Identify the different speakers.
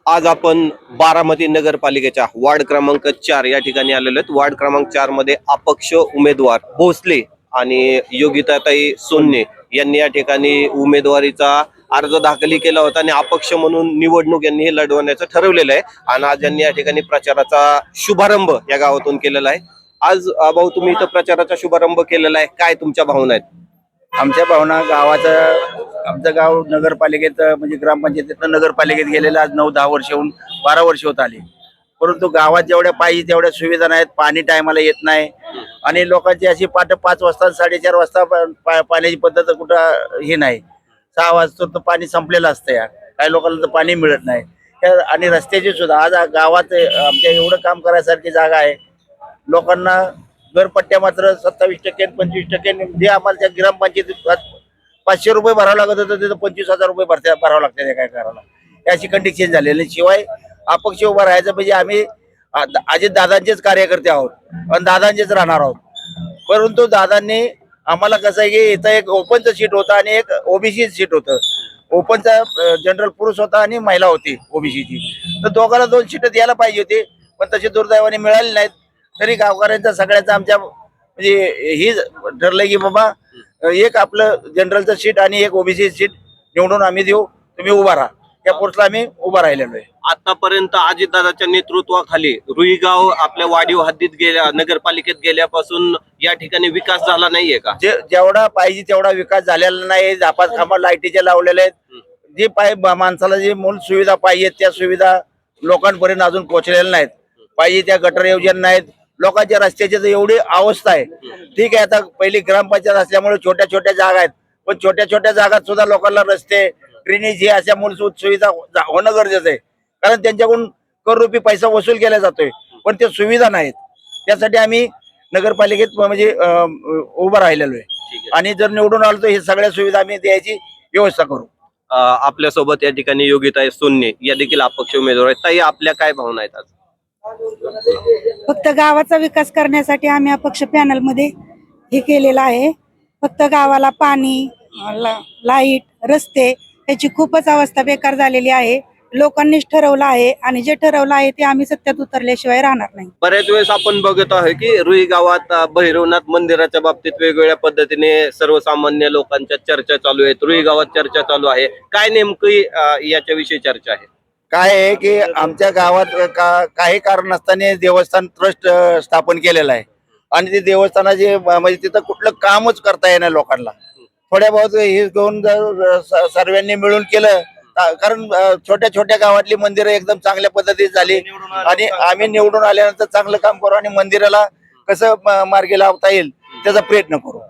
Speaker 1: आज आपण बारामती नगरपालिकेच्या वार्ड क्रमांक 4 या ठिकाणी आलेलो आहेत। वार्ड क्रमांक 4 मध्ये अपक्ष उमेदवार भोसले आणि योगिताताई सोन्ने यांनी या ठिकाणी उमेदवारीचा अर्ज दाखल केला होता आणि अपक्ष म्हणून निवडणूक यांनी हे लढवण्याचं ठरवलेलं आहे। आणि आज यांनी या ठिकाणी प्रचाराचा शुभारंभ या गावातून केलेला आहे। आज भाऊ तुम्ही इथं प्रचाराचा शुभारंभ केलेला आहे, काय तुमच्या भावना आहेत?
Speaker 2: आमच्या भावना आमचं गाव नगरपालिकेत म्हणजे ग्रामपंचायतीतनं नगरपालिकेत गेलेलं आज 9-10 वर्ष होऊन 12 वर्ष होत आली, परंतु गावात जेवढ्या पाहिजे तेवढ्या सुविधा नाहीत। पाणी टायमाला येत नाही आणि लोकांची अशी 5 वाजता 4:30 वाजता पाण्याची पद्धत कुठं हे नाही। 6 वाजता तर पाणी संपलेलं असतं। या काही लोकांना तर पाणी मिळत नाही। आणि रस्त्याची सुद्धा आज गावात आमच्या एवढं काम करायसारखी जागा आहे। लोकांना घरपट्ट्या मात्र 27% 25% जे आम्हाला त्या ग्रामपंचायतीत 500 रुपये भरावं लागत होतं तिथं 25,000 रुपये भरावं लागतात काय करायला। अशी कंडिशन झालेली। शिवाय अपक्ष उभा राहायचं म्हणजे आम्ही अजित दादांचेच कार्यकर्ते आहोत आणि दादांचेच राहणार आहोत। परंतु दादांनी आम्हाला कसं आहे की इथं एक ओपनचं सीट होतं आणि एक ओबीसी सीट होतं। ओपनचा जनरल पुरुष होता आणि महिला होती ओबीसीची, तर दोघांना 2 सीट द्यायला पाहिजे होती, पण तशी दुर्दैवाने मिळाली नाहीत। तरी गावकऱ्यांचा सगळ्याचा आमच्या म्हणजे ही ठरलंय की बाबा एक आपलं जनरलचं सीट आणि एक ओबीसी सीट निवडून आम्ही देऊ, तुम्ही उभा राहा। या पोस्टला आम्ही उभा राहिलेलो आहे।
Speaker 1: आतापर्यंत अजितदादाच्या नेतृत्वाखाली रुईगाव आपल्या वाढीव हद्दीत गेल्या नगरपालिकेत गेल्यापासून या ठिकाणी विकास झाला नाहीये का?
Speaker 2: जेवढा पाहिजे तेवढा विकास झालेला नाही। झापात खांबा लाईटीचे लावलेले आहेत। जे माणसाला जे मूल सुविधा पाहिजे त्या सुविधा लोकांपर्यंत अजून पोहोचलेल्या नाहीत। पाहिजे त्या गटर योजना नाहीत। लोकांच्या रस्त्याची तर एवढी अवस्था आहे। ठीक आहे, आता पहिली ग्रामपंचायत असल्यामुळे छोट्या छोट्या जागा आहेत, पण छोट्या छोट्या जागात सुद्धा लोकांना रस्ते ड्रेनेज हे अशा मूलभूत सुविधा होणं गरजेचं आहे, कारण त्यांच्याकडून करोडोपी पैसा वसूल केला जातोय, पण ते सुविधा नाहीत। त्यासाठी आम्ही नगरपालिकेत म्हणजे उभं राहिलेलो आहे आणि जर निवडून आलो तर हे सगळ्या सुविधा आम्ही द्यायची व्यवस्था करू।
Speaker 1: आपल्यासोबत या ठिकाणी योगिताताई सोन्ने या देखील अपक्ष उमेदवार आहेत। ताई, आपल्या काय भावना आहेत आज?
Speaker 3: फक्त गावाचा विकास करण्यासाठी आम्ही अपक्ष पॅनल मध्ये हे केलेलं आहे। फक्त गावाला पाणी, लाईट, रस्ते याची खूपच अवस्था बेकार झालेली आहे। लोकांनीच ठरवलं आहे आणि जे ठरवलं आहे ते आम्ही सत्यात उतरल्याशिवाय राहणार नाही।
Speaker 1: बऱ्याच वेळेस आपण बघत आहोत की रुई गावात भैरवनाथ मंदिराच्या बाबतीत वेगवेगळ्या पद्धतीने सर्वसामान्य लोकांच्या चर्चा चालू आहेत। रुई गावात चर्चा चालू आहे, काय नेमकी याच्याविषयी चर्चा आहे?
Speaker 2: काय आहे की आमच्या गावात काही कारणास्तव देवस्थान ट्रस्ट स्थापन केलेलं आहे आणि ते देवस्थानाचे म्हणजे तिथं कुठलं कामच करता येणार लोकांना। थोड्या बहुत हे घेऊन सर्वांनी मिळून केलं, कारण छोट्या छोट्या गावातली मंदिरं एकदम चांगल्या पद्धतीत झाली आणि आम्ही निवडून आल्यानंतर चांगलं काम करू आणि मंदिराला कसं मार्गी लावता येईल त्याचा प्रयत्न करू।